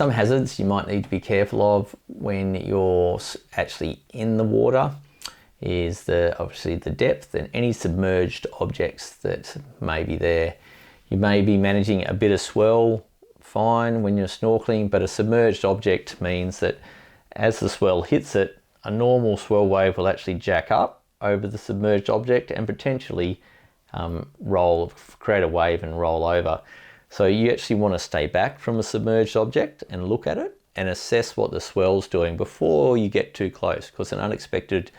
Some hazards you might need to be careful of when you're actually in the water is obviously the depth and any submerged objects that may be there. You may be managing a bit of swell fine when you're snorkeling, but a submerged object means that as the swell hits it, a normal swell wave will actually jack up over the submerged object and potentially create a wave and roll over. So you actually want to stay back from a submerged object and look at it and assess what the swell's doing before you get too close, because an unexpected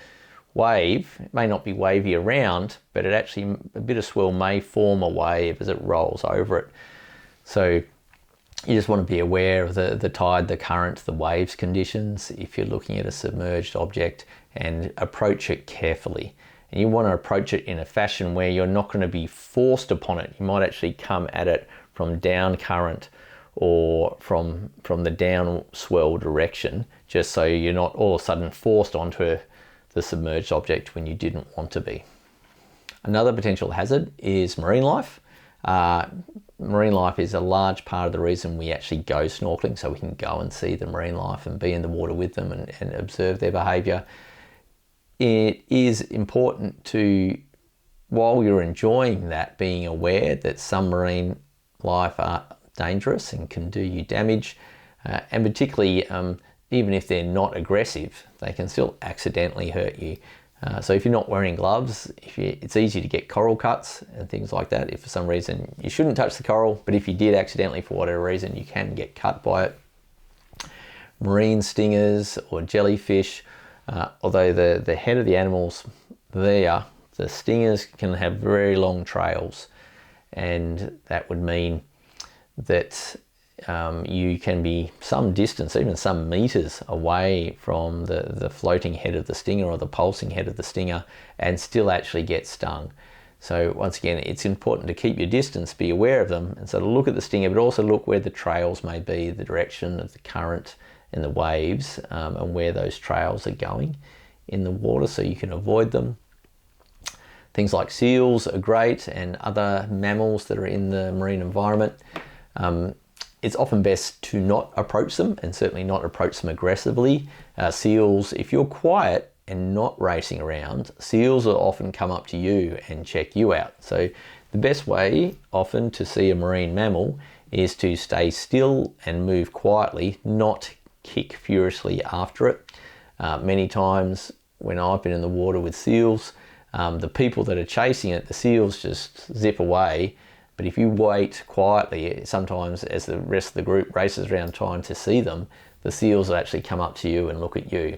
wave, it may not be wavy around, but a bit of swell may form a wave as it rolls over it. So you just want to be aware of the tide, the current, the waves conditions if you're looking at a submerged object, and approach it carefully. And you want to approach it in a fashion where you're not going to be forced upon it. You might actually come at it from down current or from the down swell direction, just so you're not all of a sudden forced onto the submerged object when you didn't want to be. Another potential hazard is marine life. Marine life is a large part of the reason we actually go snorkeling, so we can go and see the marine life and be in the water with them and observe their behaviour. It is important to, while you're enjoying that, being aware that some marine life are dangerous and can do you damage, and particularly even if they're not aggressive, they can still accidentally hurt you. So if you're not wearing gloves, it's easy to get coral cuts and things like that. If for some reason you shouldn't touch the coral, but if you did accidentally for whatever reason, you can get cut by it. Marine stingers or jellyfish, although the head of the animals there, the stingers can have very long trails, and that would mean that you can be some distance, even some meters away from the floating head of the stinger or the pulsing head of the stinger and still actually get stung. So once again, it's important to keep your distance, be aware of them, and sort of look at the stinger, but also look where the trails may be, the direction of the current and the waves, and where those trails are going in the water so you can avoid them. Things like seals are great, and other mammals that are in the marine environment. It's often best to not approach them, and certainly not approach them aggressively. Seals, if you're quiet and not racing around, seals will often come up to you and check you out. So the best way often to see a marine mammal is to stay still and move quietly, not kick furiously after it. Many times when I've been in the water with seals, the people that are chasing it, the seals just zip away. But if you wait quietly, sometimes as the rest of the group races around trying to see them, the seals will actually come up to you and look at you.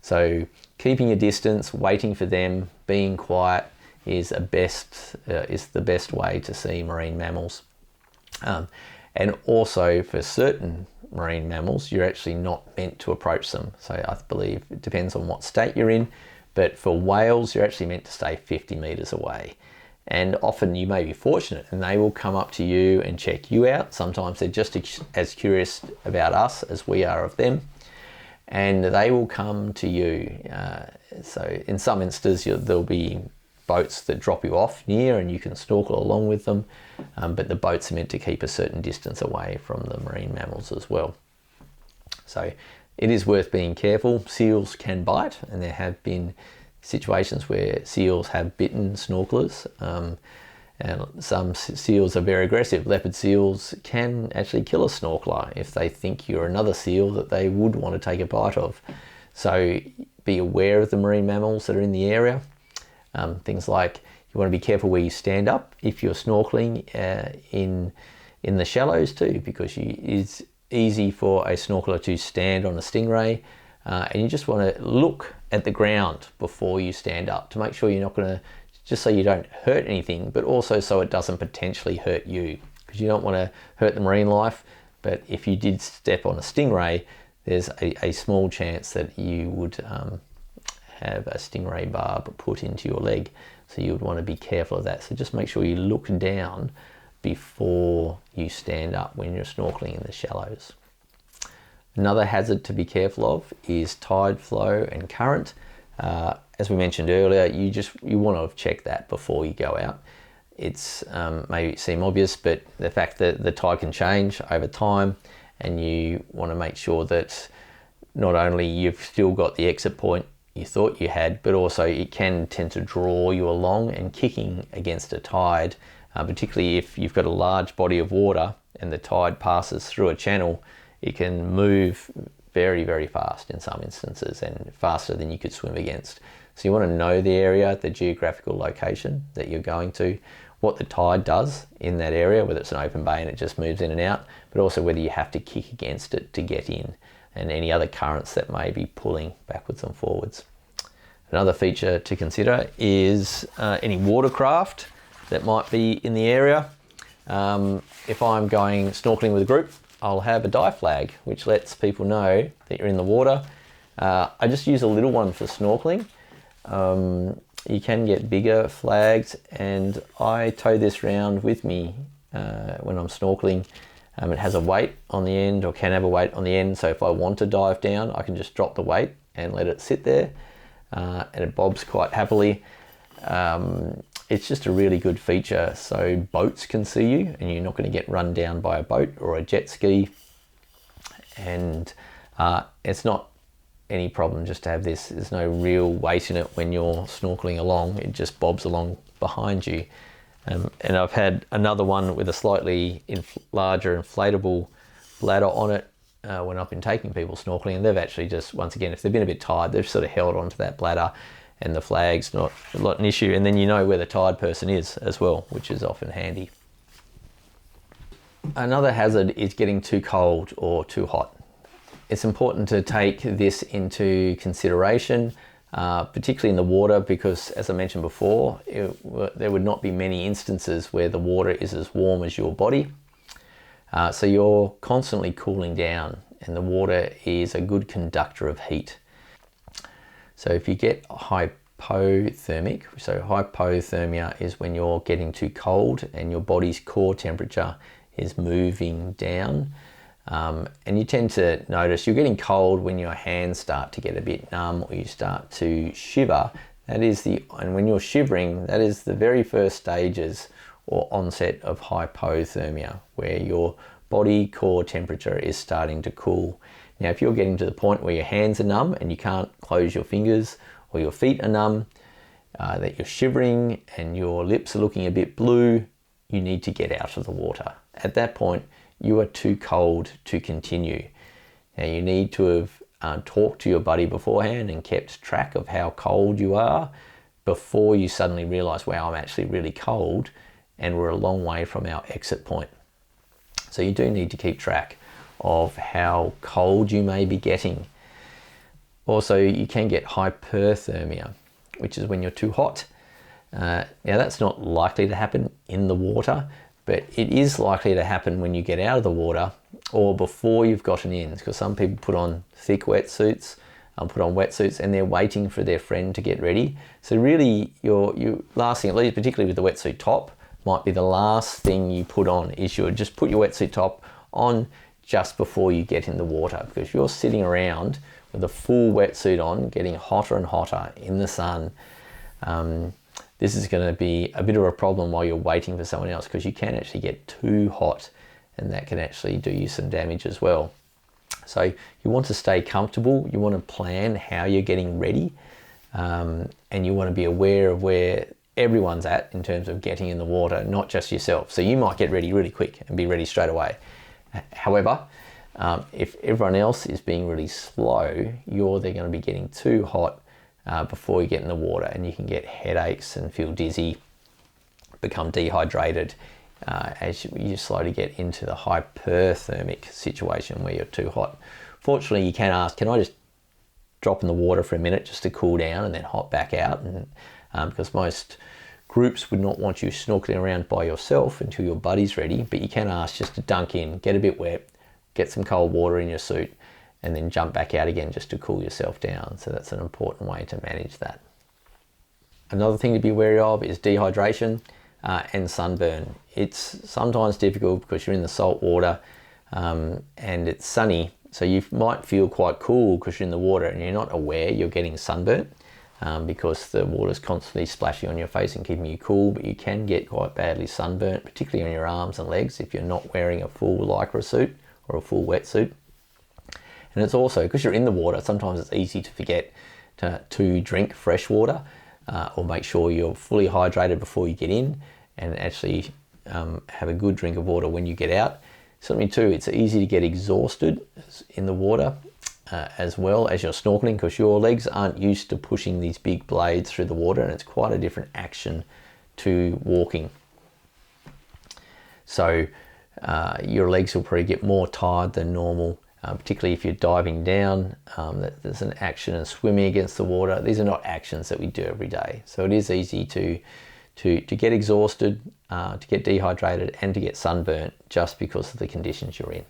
So keeping your distance, waiting for them, being quiet is the best way to see marine mammals. And also for certain marine mammals, you're actually not meant to approach them. So I believe it depends on what state you're in, but for whales, you're actually meant to stay 50 meters away. And often you may be fortunate and they will come up to you and check you out. Sometimes they're just as curious about us as we are of them, and they will come to you. So in some instances, there'll be boats that drop you off near and you can snorkel along with them, but the boats are meant to keep a certain distance away from the marine mammals as well. So it is worth being careful. Seals can bite, and there have been situations where seals have bitten snorkelers, and some seals are very aggressive. Leopard seals can actually kill a snorkeler if they think you're another seal that they would want to take a bite of. So be aware of the marine mammals that are in the area. Things like you want to be careful where you stand up if you're snorkeling in the shallows too, because it's easy for a snorkeler to stand on a stingray, and you just want to look at the ground before you stand up to make sure you're not going to, just so you don't hurt anything, but also so it doesn't potentially hurt you, because you don't want to hurt the marine life. But if you did step on a stingray, there's a small chance that you would have a stingray barb put into your leg, so you would want to be careful of that. So just make sure you look down before you stand up when you're snorkeling in the shallows. Another hazard to be careful of is tide flow and current. As we mentioned earlier, you want to have checked that before you go out. It's maybe seem obvious, but the fact that the tide can change over time, and you want to make sure that not only you've still got the exit point you thought you had, but also it can tend to draw you along, and kicking against a tide, particularly if you've got a large body of water and the tide passes through a channel, it can move very, very fast in some instances, and faster than you could swim against. So you want to know the area, the geographical location that you're going to, what the tide does in that area, whether it's an open bay and it just moves in and out, but also whether you have to kick against it to get in, and any other currents that may be pulling backwards and forwards. Another feature to consider is any watercraft that might be in the area. If I'm going snorkeling with a group, I'll have a dive flag, which lets people know that you're in the water. I just use a little one for snorkeling. You can get bigger flags, and I tow this around with me when I'm snorkeling. It has a weight on the end, or can have a weight on the end, so if I want to dive down, I can just drop the weight and let it sit there, and it bobs quite happily. It's just a really good feature, so boats can see you and you're not going to get run down by a boat or a jet ski, and it's not any problem just to have this. There's no real weight in it when you're snorkeling along, it just bobs along behind you. And I've had another one with a slightly larger inflatable bladder on it when I've been taking people snorkeling, and they've actually just, once again, if they've been a bit tired, they've sort of held onto that bladder, and the flag's not an issue, and then you know where the tired person is as well, which is often handy. Another hazard is getting too cold or too hot. It's important to take this into consideration, particularly in the water, because as I mentioned before, there would not be many instances where the water is as warm as your body. So you're constantly cooling down, and the water is a good conductor of heat. So if you get hypothermic, so hypothermia is when you're getting too cold and your body's core temperature is moving down. And you tend to notice you're getting cold when your hands start to get a bit numb, or you start to shiver. And when you're shivering, that is the very first stages or onset of hypothermia, where your body core temperature is starting to cool. Now, if you're getting to the point where your hands are numb and you can't close your fingers, or your feet are numb, that you're shivering and your lips are looking a bit blue, you need to get out of the water. At that point, you are too cold to continue. Now, you need to have talked to your buddy beforehand and kept track of how cold you are before you suddenly realize, wow, I'm actually really cold, and we're a long way from our exit point. So you do need to keep track of how cold you may be getting. Also, you can get hyperthermia, which is when you're too hot. Now, that's not likely to happen in the water, but it is likely to happen when you get out of the water or before you've gotten in, because some people put on thick wetsuits, and they're waiting for their friend to get ready. So really, your last thing, at least particularly with the wetsuit top, might be the last thing you put on, is you just put your wetsuit top on just before you get in the water, because you're sitting around with a full wetsuit on, getting hotter and hotter in the sun. This is going to be a bit of a problem while you're waiting for someone else, because you can actually get too hot, and that can actually do you some damage as well. So you want to stay comfortable, you want to plan how you're getting ready, and you want to be aware of where everyone's at in terms of getting in the water, not just yourself. So you might get ready really quick and be ready straight away. However, if everyone else is being really slow, you're then going to be getting too hot before you get in the water, and you can get headaches and feel dizzy, become dehydrated as you slowly get into the hyperthermic situation where you're too hot. Fortunately, you can ask, can I just drop in the water for a minute just to cool down and then hop back out? And because most groups would not want you snorkeling around by yourself until your buddy's ready, but you can ask just to dunk in, get a bit wet, get some cold water in your suit, and then jump back out again just to cool yourself down. So that's an important way to manage that. Another thing to be wary of is dehydration and sunburn. It's sometimes difficult because you're in the salt water and it's sunny, so you might feel quite cool because you're in the water and you're not aware you're getting sunburnt because the water's constantly splashing on your face and keeping you cool, but you can get quite badly sunburnt, particularly on your arms and legs if you're not wearing a full lycra suit or a full wetsuit. And it's also, because you're in the water, sometimes it's easy to forget to drink fresh water, or make sure you're fully hydrated before you get in, and actually have a good drink of water when you get out. Something too, it's easy to get exhausted in the water as well as you're snorkeling, because your legs aren't used to pushing these big blades through the water, and it's quite a different action to walking. So your legs will probably get more tired than normal, particularly if you're diving down. There's an action in swimming against the water. These are not actions that we do every day. So it is easy to get exhausted, to get dehydrated, and to get sunburnt just because of the conditions you're in.